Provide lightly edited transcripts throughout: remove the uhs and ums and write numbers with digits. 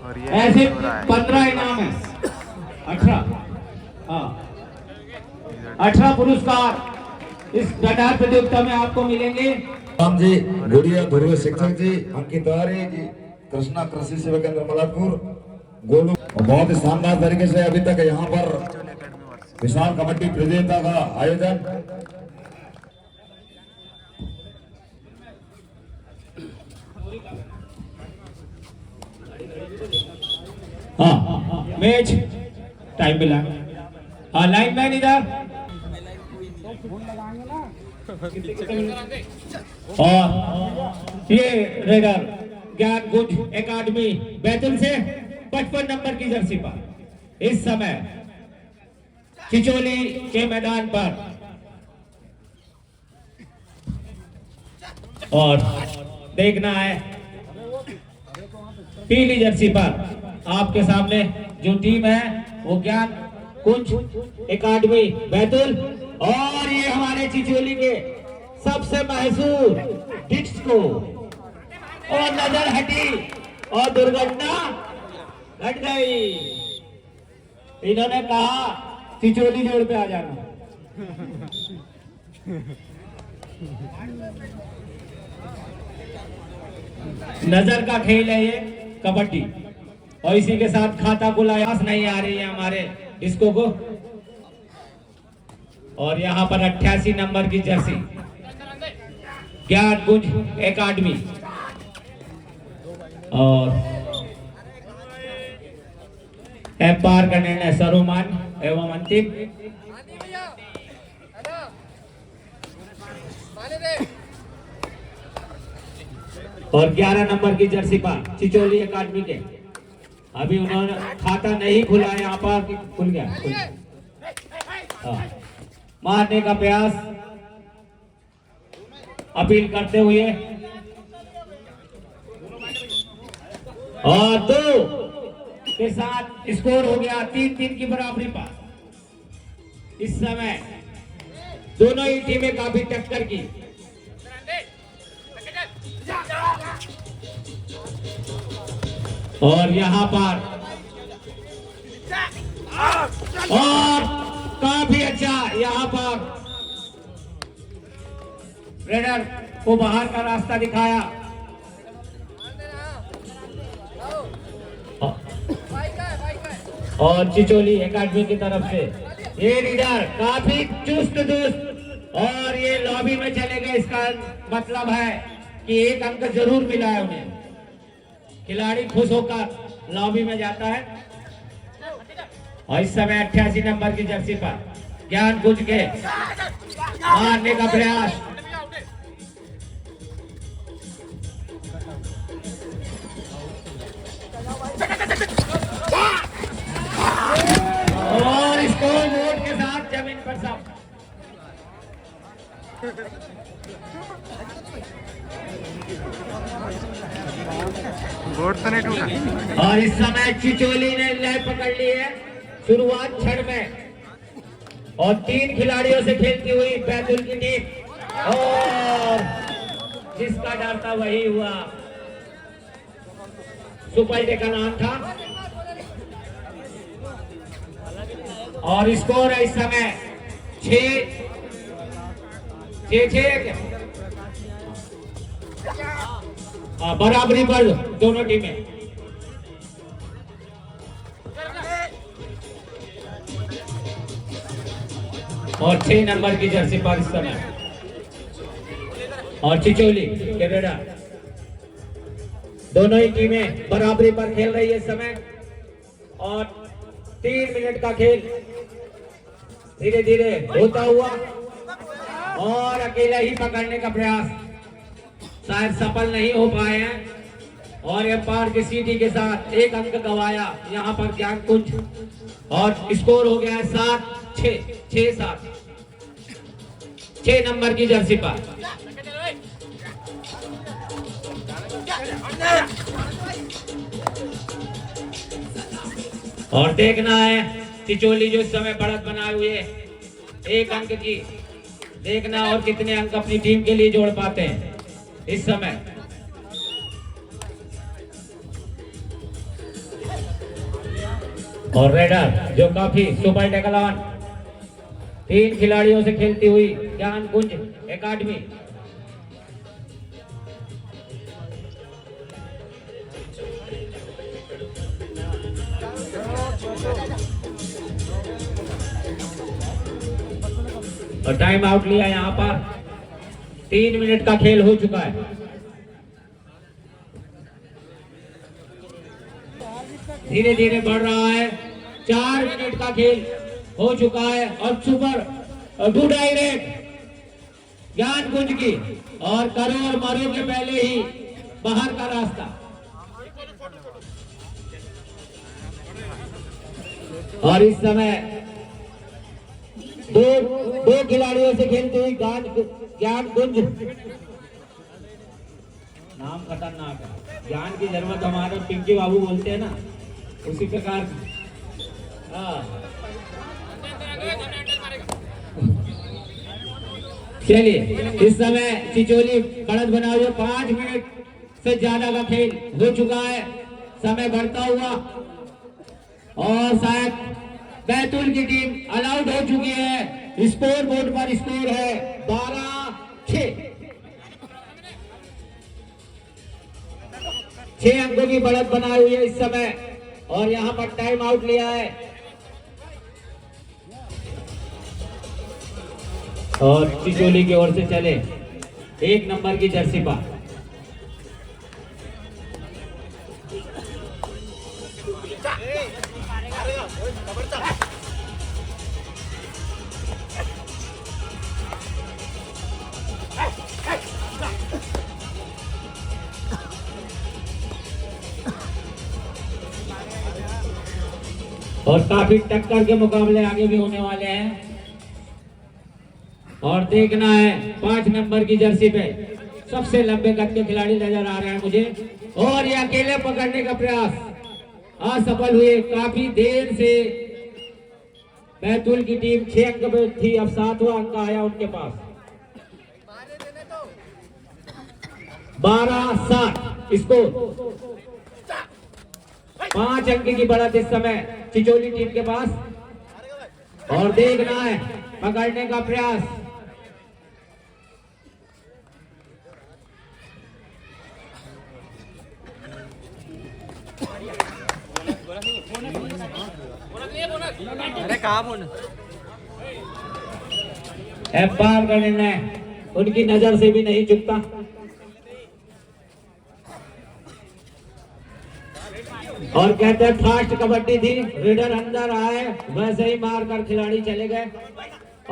ऐसे 15 इनाम है। 18, हाँ 18 पुरस्कार इस गटार प्रतियोगिता में आपको मिलेंगे। राम जी, गुड़िया ध्रुव शिक्षक जी, अंकित तिवारी जी, कृष्णा कृषि सेवा केंद्र मलापुर, गोलू। बहुत ही शानदार तरीके से अभी तक यहाँ पर विशाल कबड्डी प्रतियोगिता का आयोजन। हाँ मैच टाइम मिला। हाँ लाइनमैन इधर। और ये रेडर ज्ञान गुंज एकेडमी बैतूल से 55 नंबर की जर्सी पर इस समय चिचोली के मैदान पर और देखना है पीली जर्सी पर आपके सामने जो टीम है वो ज्ञान कुंज एकेडमी बैतूल और ये हमारे चिचोली के सबसे मशहूर डिस्को। और नजर हटी और दुर्घटना घट गई। इन्होंने कहा चिचोली जोड़ पे आ जाना। नजर का खेल है ये कबड्डी और इसी के साथ खाता कुलायास नहीं आ रही है हमारे डिस्को को। और यहाँ पर 88 नंबर की जर्सी ज्ञान गुंज एकेडमी और एम्पायर का निर्णय सर्वमान एवं अंतिम। और 11 नंबर की जर्सी पर चिचोली एकेडमी के अभी उन्होंने खाता नहीं खुला है, यहाँ पर खुल गया। मारने का प्रयास अपील करते हुए और 2 के साथ स्कोर हो गया 3-3 की बराबरी पर। इस समय दोनों ही टीमें काफी टक्कर की। और यहाँ पर और काफी अच्छा यहाँ पर रेडर को बाहर का रास्ता दिखाया। और चिचोली एकेडमी की तरफ से ये लीडर काफी चुस्त दुस्त और ये लॉबी में चले गए। इसका मतलब है कि एक अंक जरूर मिला है उन्हें। खिलाड़ी खुश होकर लॉबी में जाता है। और इस समय 88 नंबर की जर्सी पर ज्ञान गुंज के मारने का प्रयास और स्कोर बोर्ड के साथ जमीन पर सब। बोर्ड तो नहीं टूटा। और इस समय चिचोली ने लय पकड़ ली है शुरुआत क्षण में और 3 खिलाड़ियों से खेलती हुई बैतूल की टीम और जिसका डर था वही हुआ। सुपर डे का नाम था और स्कोर है इस समय 6-6 बराबरी पर दोनों टीमें। और 6 नंबर की जर्सी पर इस समय और चिचोली के रेडर दोनों ही टीमें बराबरी पर खेल रही है इस समय। और 3 मिनट का खेल धीरे धीरे होता हुआ और अकेला ही पकड़ने का प्रयास शायद सफल नहीं हो पाए हैं। और एम्पायर की सीटी के साथ 1 अंक गंवाया यहाँ पर ज्ञान कुंज और स्कोर हो गया है 7-6 6 नंबर की जर्सी पर। और देखना है चिचोली जो इस समय बढ़त बनाए हुए 1 अंक की, देखना और कितने अंक अपनी टीम के लिए जोड़ पाते हैं इस समय। और रेडर जो काफी सुपर टैकल ऑन 3 खिलाड़ियों से खेलती हुई ज्ञान कुंज एकेडमी। और टाइम आउट लिया यहाँ पर। 3 मिनट का खेल हो चुका है। धीरे धीरे बढ़ रहा है। 4 मिनट का खेल हो चुका है और सुपर डू डायरेक्ट ज्ञान कुंज की और करो और मारो के पहले ही बाहर का रास्ता। और इस समय दो खिलाड़ियों से खेलते हुए ज्ञान कुंज। नाम खतरनाक है। ज्ञान की जरूरत हमारे पिंकी बाबू बोलते हैं ना, उसी प्रकार। चलिए इस समय चिचोली बढ़त बना हुआ। 5 मिनट से ज्यादा का खेल हो चुका है। समय बढ़ता हुआ और शायद बैतूल की टीम अलाउड हो चुकी है। स्कोर बोर्ड पर स्कोर है 12-6। 6 अंकों की बढ़त बनाई हुई है इस समय और यहाँ पर टाइम आउट लिया है। और चिचोली की ओर से चले 1 नंबर की जर्सी पर। और काफी टक्कर के मुकाबले आगे भी होने वाले हैं। और देखना है 5 नंबर की जर्सी पे सबसे लंबे कद के खिलाड़ी नजर आ रहे हैं मुझे। और ये अकेले पकड़ने का प्रयास असफल हुए। काफी देर से बैतूल की टीम 6 अंक पे थी, अब 7वां अंक आया उनके पास। 12-7 स्कोर। 5 अंक की बढ़त इस समय चिचोली टीम के पास। और देखना है पकड़ने का प्रयास। अरे कहाँ बोल एम्पायर का निर्णय उनकी नजर से भी नहीं चुकता। और कहते हैं फास्ट कबड्डी थी, रेडर अंदर आए वैसे ही मार कर खिलाड़ी चले गए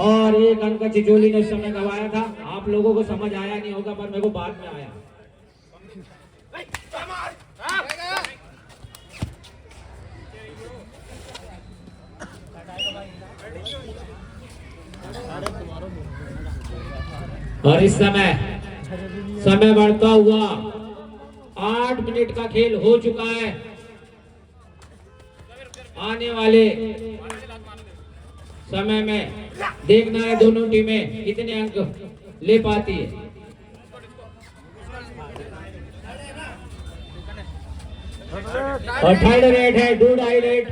और 1 अंक चिचोली ने उस समय गवाया था। आप लोगों को समझ आया नहीं होगा पर मेरे को बाद में आया। और इस समय बढ़ता हुआ 8 मिनट का खेल हो चुका है। आने वाले समय में देखना है दोनों टीमें कितने अंक ले पाती है। और थर्ड रेट है डू डायरेक्ट,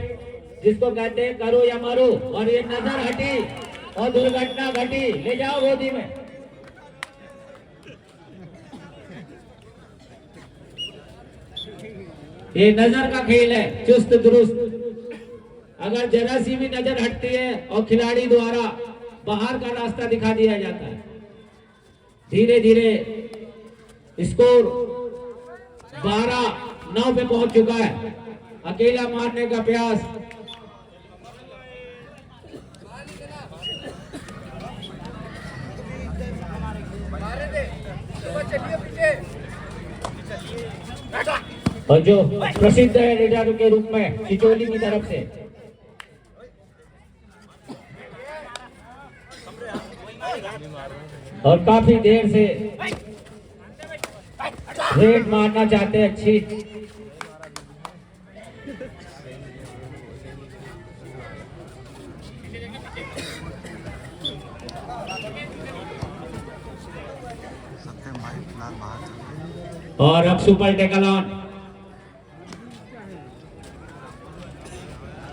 जिसको कहते हैं करो या मरो। और ये नजर हटी और दुर्घटना घटी। ले जाओ गोदी में। ये नजर का खेल है, चुस्त दुरुस्त। अगर जरा सी भी नजर हटती है और खिलाड़ी द्वारा बाहर का रास्ता दिखा दिया जाता है। धीरे धीरे स्कोर 12-9 पे पहुंच चुका है। अकेला मारने का प्रयास। और जो प्रसिद्ध है रेडर के रूप में चिचोली की तरफ से। और काफी देर से रेड मारना चाहते हैं अच्छी। और अब सुपर टैकल ऑन।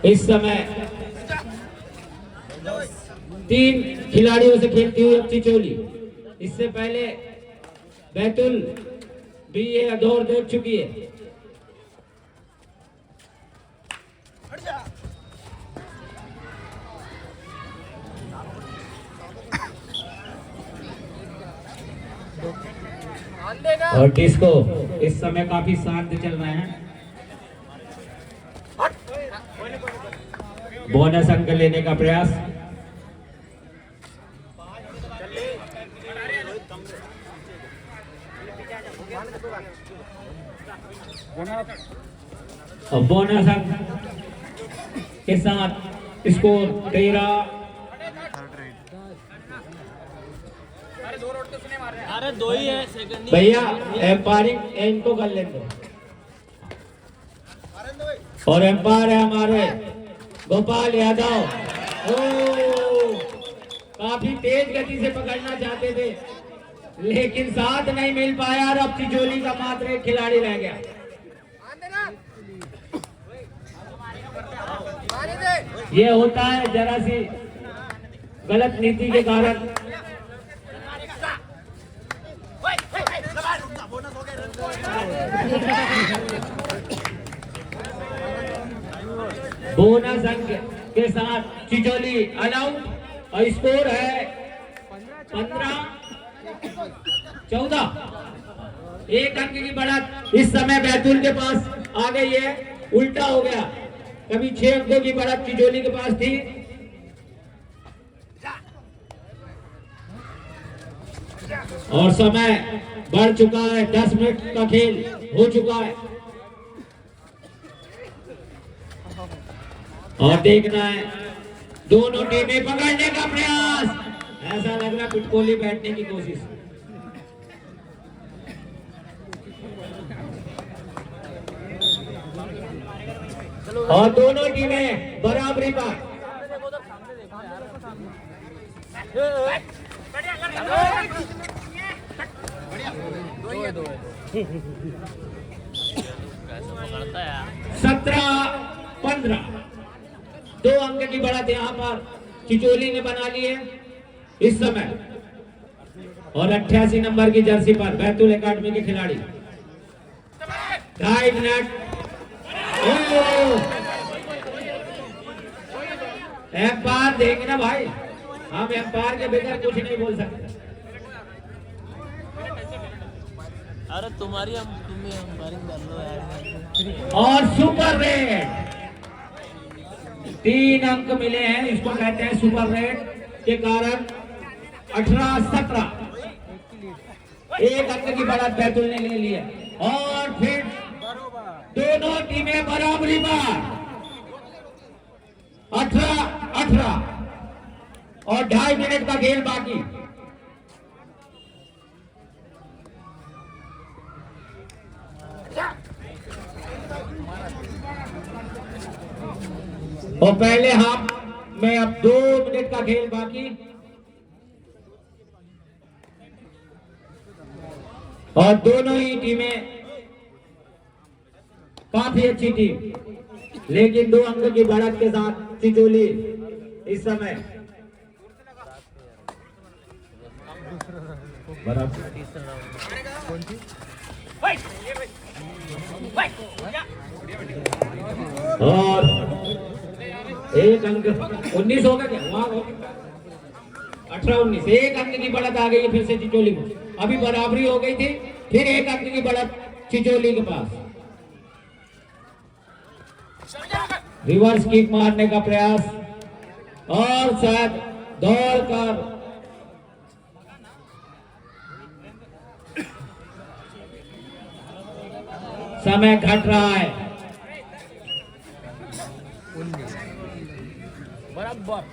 इस समय 3 खिलाड़ियों से खेलती हुई अब चिचोली। इससे पहले बैतुल भी ये दौर देख चुकी है। और डिस्को इस समय काफी शांत चल रहे हैं। बोनस अंक लेने का प्रयास। और बोनस अंक के साथ स्कोर 13। अरे 2 ही है सेकंड भैया एम्पायरिंग इनको कर लेंगे। और एम्पायर है हमारे गोपाल यादव। काफी तेज गति से पकड़ना चाहते थे लेकिन साथ नहीं मिल पाया और अब चिचोली का मात्र एक खिलाड़ी रह गया। ये होता है जरा सी गलत नीति के कारण। बोनस अंक के साथ चिचोली ऑलआउट और स्कोर है 15-14। 1 अंक की बढ़त इस समय बैतूल के पास आ गई है। उल्टा हो गया, कभी 6 अंकों की बढ़त चिचोली के पास थी। और समय बढ़ चुका है, 10 मिनट का खेल हो चुका है। और देखना है दोनों टीमें पकड़ने का प्रयास। ऐसा लग रहा है पिटकोली बैठने की कोशिश। और दोनों टीमें बराबरी पर। पकड़ता है 17-15। 2 अंक की बढ़त यहाँ पर चिचोली ने बना ली है इस समय। और 88 नंबर की जर्सी पर बैतूल एकेडमी के खिलाड़ी। 2.5 मिनट। एम्पायर देंगे ना भाई, हम एम्पायर के बगैर कुछ नहीं बोल सकते। अरे तुम्हें हमारी और सुपर रेड 3 अंक मिले हैं। इसको कहते हैं सुपर रेड के कारण 18-17। 1 अंक की बढ़त बैतूल ने ले ली है। और फिर दोनों टीमें बराबरी पर 18-18 और 2.5 मिनट का खेल बाकी। और पहले हाफ में अब 2 मिनट का खेल बाकी। और दोनों ही टीमें काफी अच्छी टीम, लेकिन 2 अंक की बढ़त के साथ चिचोली इस समय और 1 अंक 19 होगा क्या? वहां 18-19। 1 अंक की बढ़त आ गई है फिर से चिचोली को। अभी बराबरी हो गई थी, फिर 1 अंक की बढ़त चिचोली के पास। रिवर्स किक मारने का प्रयास और शायद दौड़कर समय घट रहा है। बराबर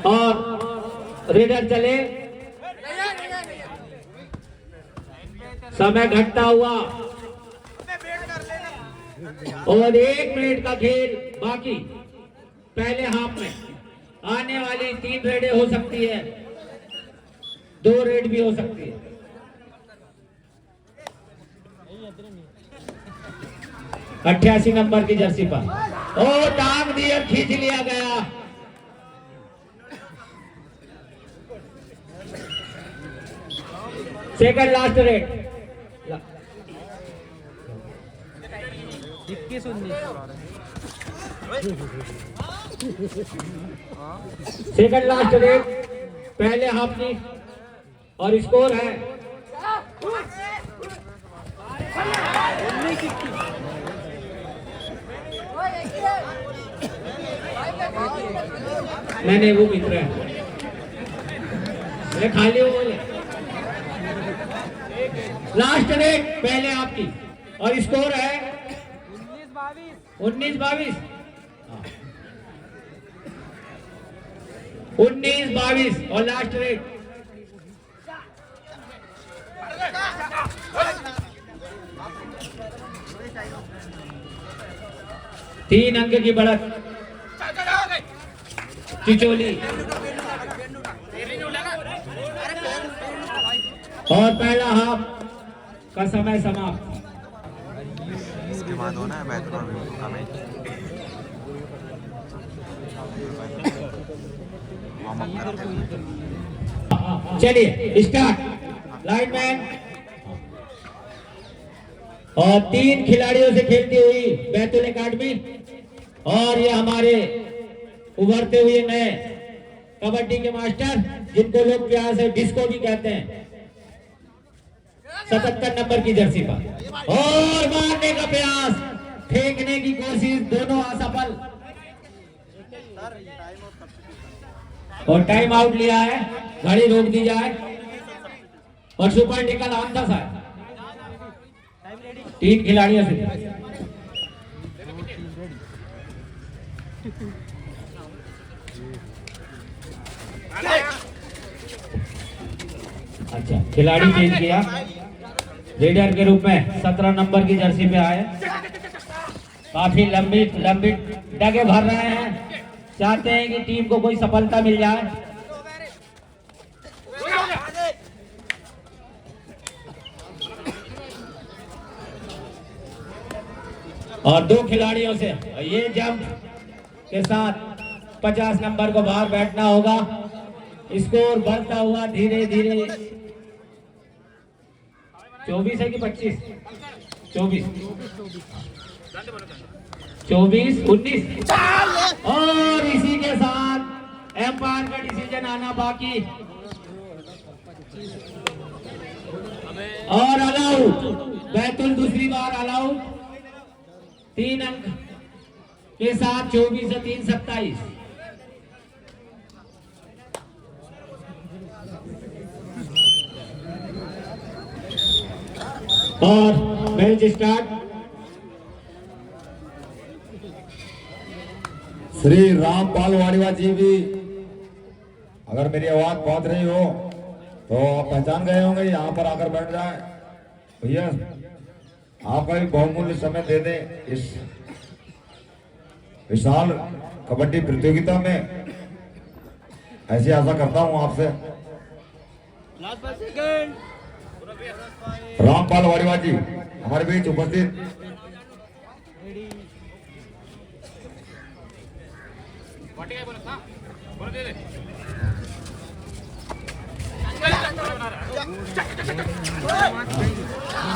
और रेडर चले, समय घटता हुआ और 1 मिनट का खेल बाकी। पहले हाफ में आने वाली 3 रेडें हो सकती है, 2 रेड भी हो सकती है। 88 नंबर की जर्सी पर ओ टांग दी और खींच लिया गया। Second last rate 21-19 second last rate पहले हाफ की और स्कोर है नहीं वो मित्र है मेरे खाली हो बोले। लास्ट रेट पहले आपकी और स्कोर है 19-22 19-22 और लास्ट रेट तीन अंक की बढ़त चिचोली और पहला हाफ का समय समाप्त। इसके बाद होना है बैतूल और बिल्कुल का मैच वार्म अप करते हैं। चलिए स्टार्ट लाइनमैन और तीन खिलाड़ियों से खेलती हुई बैतूल एकेडमी और ये हमारे उभरते हुए नए कबड्डी के मास्टर जिनको लोग प्यार से डिस्को भी कहते हैं 77 नंबर की जर्सी पर और मारने का प्रयास फेंकने की कोशिश दोनों असफल और टाइम आउट लिया है। घड़ी रोक दी जाए और super tackle on the side तीन खिलाड़ियों से अच्छा खिलाड़ी चेंज किया लीडर के रूप में 17 नंबर की जर्सी पे आए। काफी लंबी लंबी डगे भर रहे हैं चाहते हैं कि टीम को कोई सफलता मिल जाए। और दो खिलाड़ियों से ये जंप के साथ 50 नंबर को बाहर बैठना होगा। स्कोर बढ़ता हुआ धीरे धीरे 24 है कि 25 24 19 और इसी के साथ एम्पायर का डिसीजन आना बाकी और अलाउट बैतूल दूसरी बार अलाउट 3 अंक के साथ 24 से 3 27 और मैच स्टार्ट। श्री रामपाल वाड़ीवा जी भी अगर मेरी आवाज पहुंच रही हो तो आप पहचान गए होंगे यहाँ पर आकर बैठ जाए भैया आपका भी बहुमूल्य समय दे दें इस विशाल कबड्डी प्रतियोगिता में ऐसी आशा करता हूं आपसे। रामपाल वाड़ीवा जी हमारे बीच उपस्थित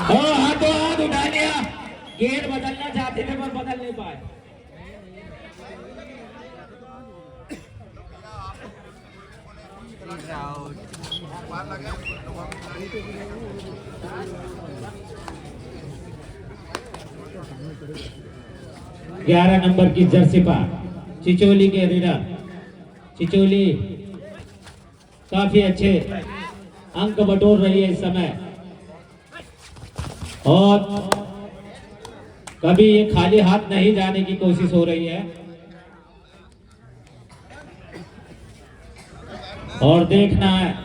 हाथों हाथ उठा लिया गेट बदलना चाहते थे पर बदल नहीं पाए। ग्यारह नंबर की जर्सी पर चिचोली के रीडर चिचोली काफी अच्छे अंक बटोर रही है इस समय और कभी ये खाली हाथ नहीं जाने की कोशिश हो रही है और देखना है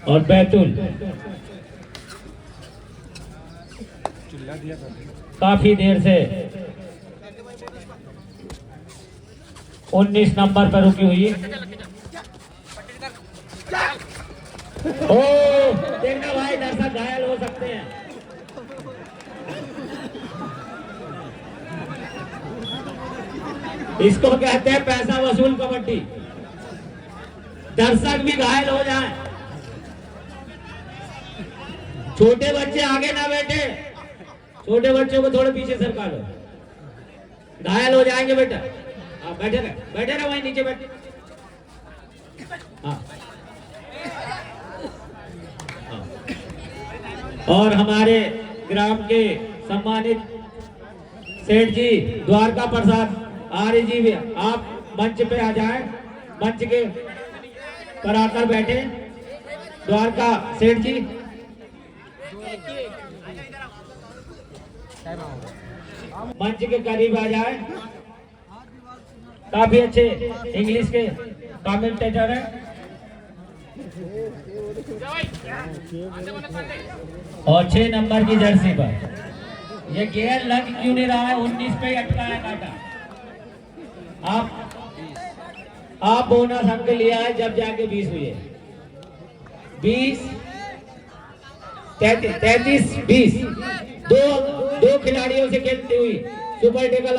और बैतूल काफी देर से 19 नंबर पर रुकी हुई ओ देखना भाई, दर्शक घायल हो सकते हैं। इसको कहते हैं पैसा वसूल कबड्डी। दर्शक भी घायल हो जाए। छोटे बच्चे आगे ना बैठे, छोटे बच्चों को थोड़े पीछे सरका लो, घायल हो जाएंगे बेटा। हाँ बैठे रहे वहीं नीचे बैठे। हाँ और हमारे ग्राम के सम्मानित सेठ जी द्वारका प्रसाद आर्य जी भी आप मंच पे आ जाएं, मंच के पर आकर बैठे। द्वारका सेठ जी मंच के करीब आ जाए। काफी अच्छे इंग्लिश के कमेंटेटर हैं और 6 नंबर की जर्सी पर ये गेयर लग क्यों नहीं रहा है? 19 पे अटका है काटा। आप बोनस अंक लिया है जब जाके 20 हुई है। 20 33 20 दो खिलाड़ियों से खेलती हुई सुपर टेकल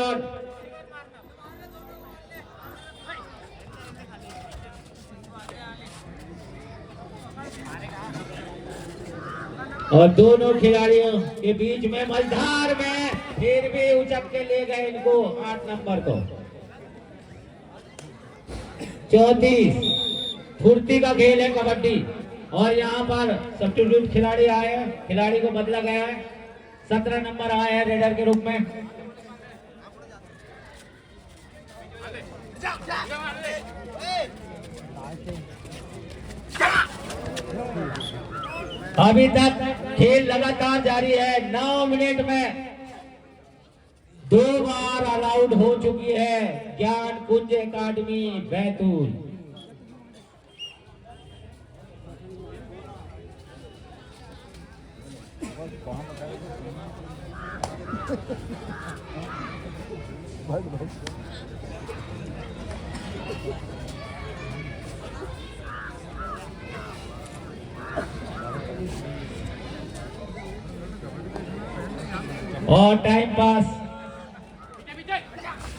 और दोनों खिलाड़ियों के बीच में मझधार में फिर भी उचक के ले गए इनको 8 नंबर को। 34 फुर्ती का खेल है कबड्डी और यहाँ पर सब्स्टिट्यूट खिलाड़ी आए हैं, खिलाड़ी को बदला गया है। 17 नंबर आए हैं रेडर के रूप में। अभी तक खेल लगातार जारी है। 9 मिनट में 2 बार ऑल आउट हो चुकी है ज्ञान कुंज एकेडमी बैतूल। और टाइम पास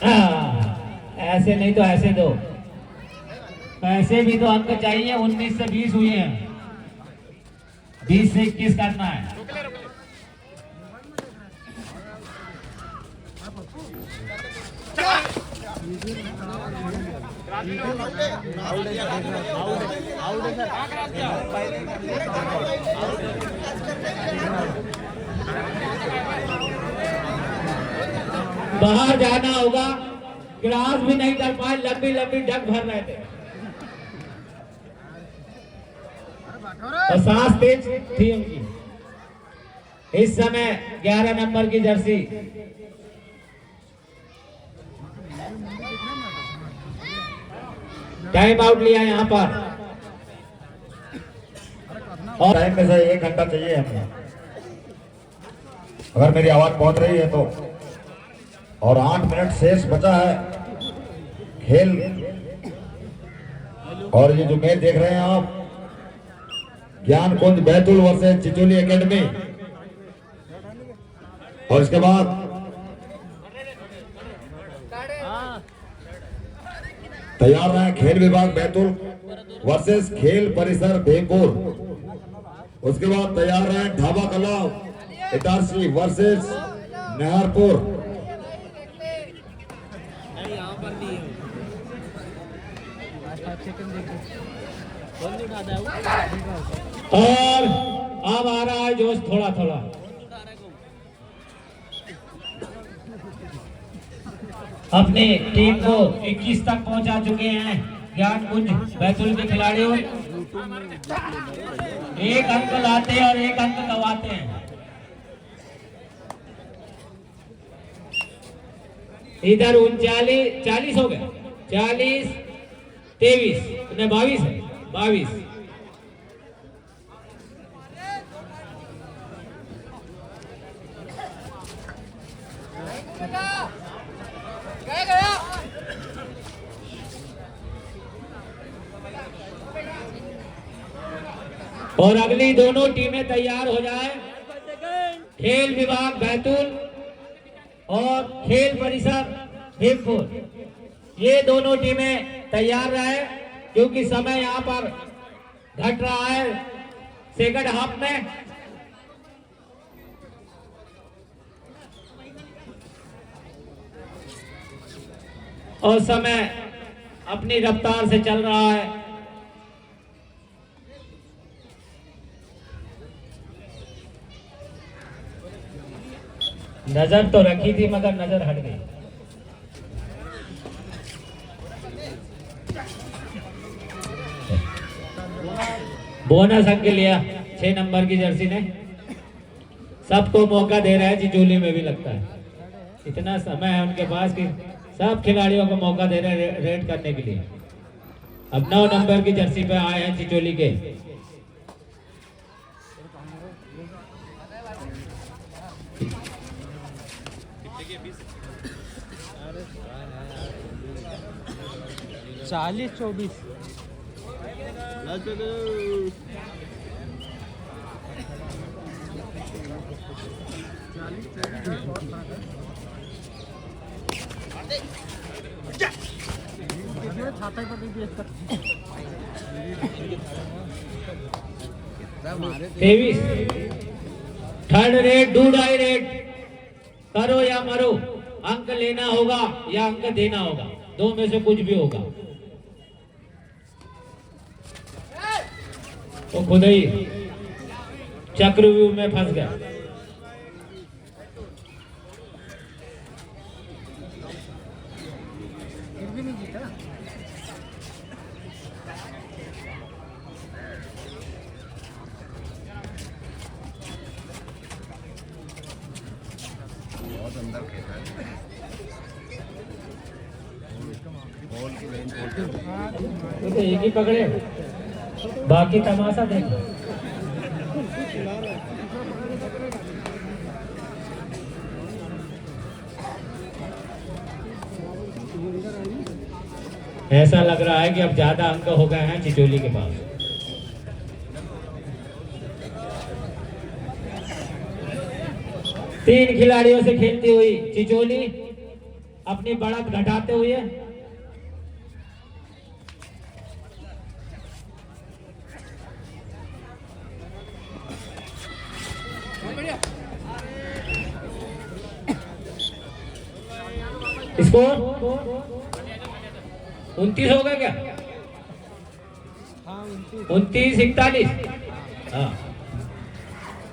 ऐसे नहीं तो ऐसे दो, ऐसे भी तो अंक चाहिए। 19 से 20 हुए हैं, 20 से 21 करना है। बाहर जाना होगा, क्रॉस भी नहीं कर पाए, लंबी लंबी डग भर रहे थे और सांस तेज थी उनकी। इस समय 11 नंबर की जर्सी टाइम आउट लिया यहाँ पर और टाइम में से 1 घंटा चाहिए हमें, अगर मेरी आवाज पहुंच रही है तो। और 8 मिनट शेष बचा है खेल। और ये जो मैच देख रहे हैं आप, ज्ञान कुंज बैतूल वर्सेस चिचोली एकेडमी। और इसके बाद तैयार रहे खेल विभाग बैतूल वर्सेस खेल परिसर भेमपुर। उसके बाद तैयार रहे ढाबा कला इटारसी वर्सेस नहरपुर। और अब आ रहा है जोश थोड़ा थोड़ा। अपनी टीम को 21 तक पहुंचा चुके हैं ज्ञान कुंज बैतूल के खिलाड़ियों। 1 अंक लाते हैं और 1 अंक गंवाते हैं। इधर 39 40 हो गए, 40 23 ने 22 है, 22। और अगली दोनों टीमें तैयार हो जाए। खेल विभाग बैतूल और खेल परिसर भीमपुर, ये दोनों टीमें तैयार रहे क्योंकि समय यहाँ पर घट रहा है सेकंड हाफ में। और समय अपनी रफ्तार से चल रहा है। नजर तो रखी थी मगर नजर हट गई। बोनस अंक लिया 6 नंबर की जर्सी ने। सबको मौका दे रहा है, चिचोली में भी लगता है इतना समय है उनके पास कि सब खिलाड़ियों को मौका दे रहे हैं रेड करने के लिए। अब 9 नंबर की जर्सी पे आए हैं चिचोली के। चालीस 24 23 third raid, do die raid, करो या मरो, अंक लेना होगा या अंक देना होगा, दो में से कुछ भी होगा। वो खुद ही चक्रव्यूह में फंस गया। तो एक ही पकड़े, बाकी तमाशा देखो। ऐसा लग रहा है कि अब ज्यादा अंक हो गए हैं चिचोली के पास। तीन खिलाड़ियों से खेलती हुई चिचोली अपनी बढ़त घटाते हुए स्कोर 29 हो गया क्या? 29-41। हाँ,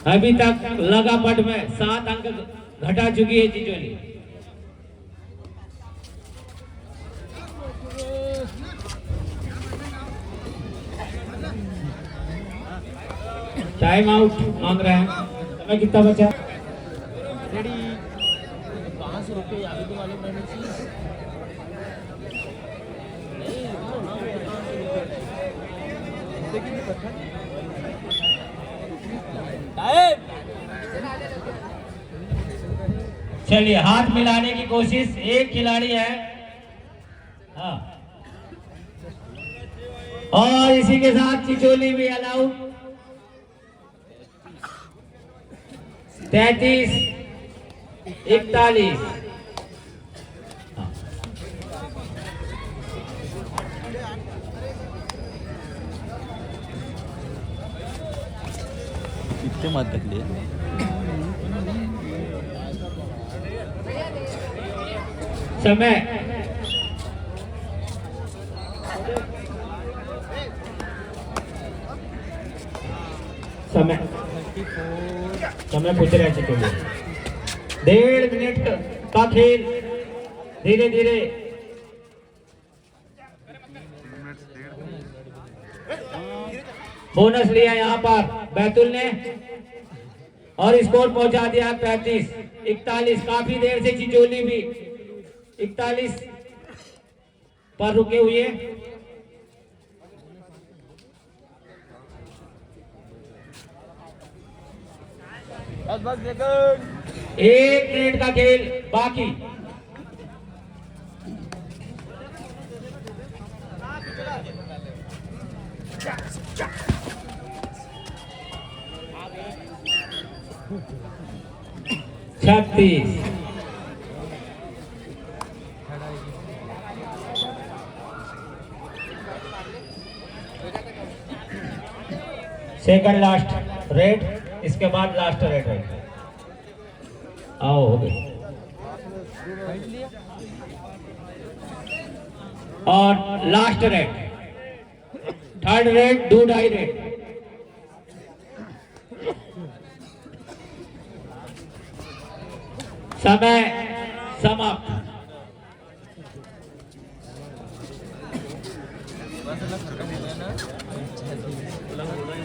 अभी तक लगा पट में 7 अंक घटा चुकी है चिचोली। टाइम आउट मांग रहे हैं। समय कितना बचा? 500 रुपये अभी तो वाले मैंने चलिए हाथ मिलाने की कोशिश, एक खिलाड़ी है। हाँ, और इसी के साथ चिचोली भी अलाउड। 33-41। इतने मत बदलिए। समय पूछ रहे हैं चिचोली। 1.5 मिनट का खेल, धीरे धीरे बोनस लिया यहाँ पर बैतूल ने और स्कोर पहुंचा दिया 35-41। काफी देर से चिचोली भी 41 पर रुके हुए। बस 1 मिनट का खेल बाकी। 36। सेकंड लास्ट रेड, इसके बाद लास्ट रेड है। आओ हो गई। और last red, third red, 2.5 red. समय समाप्त।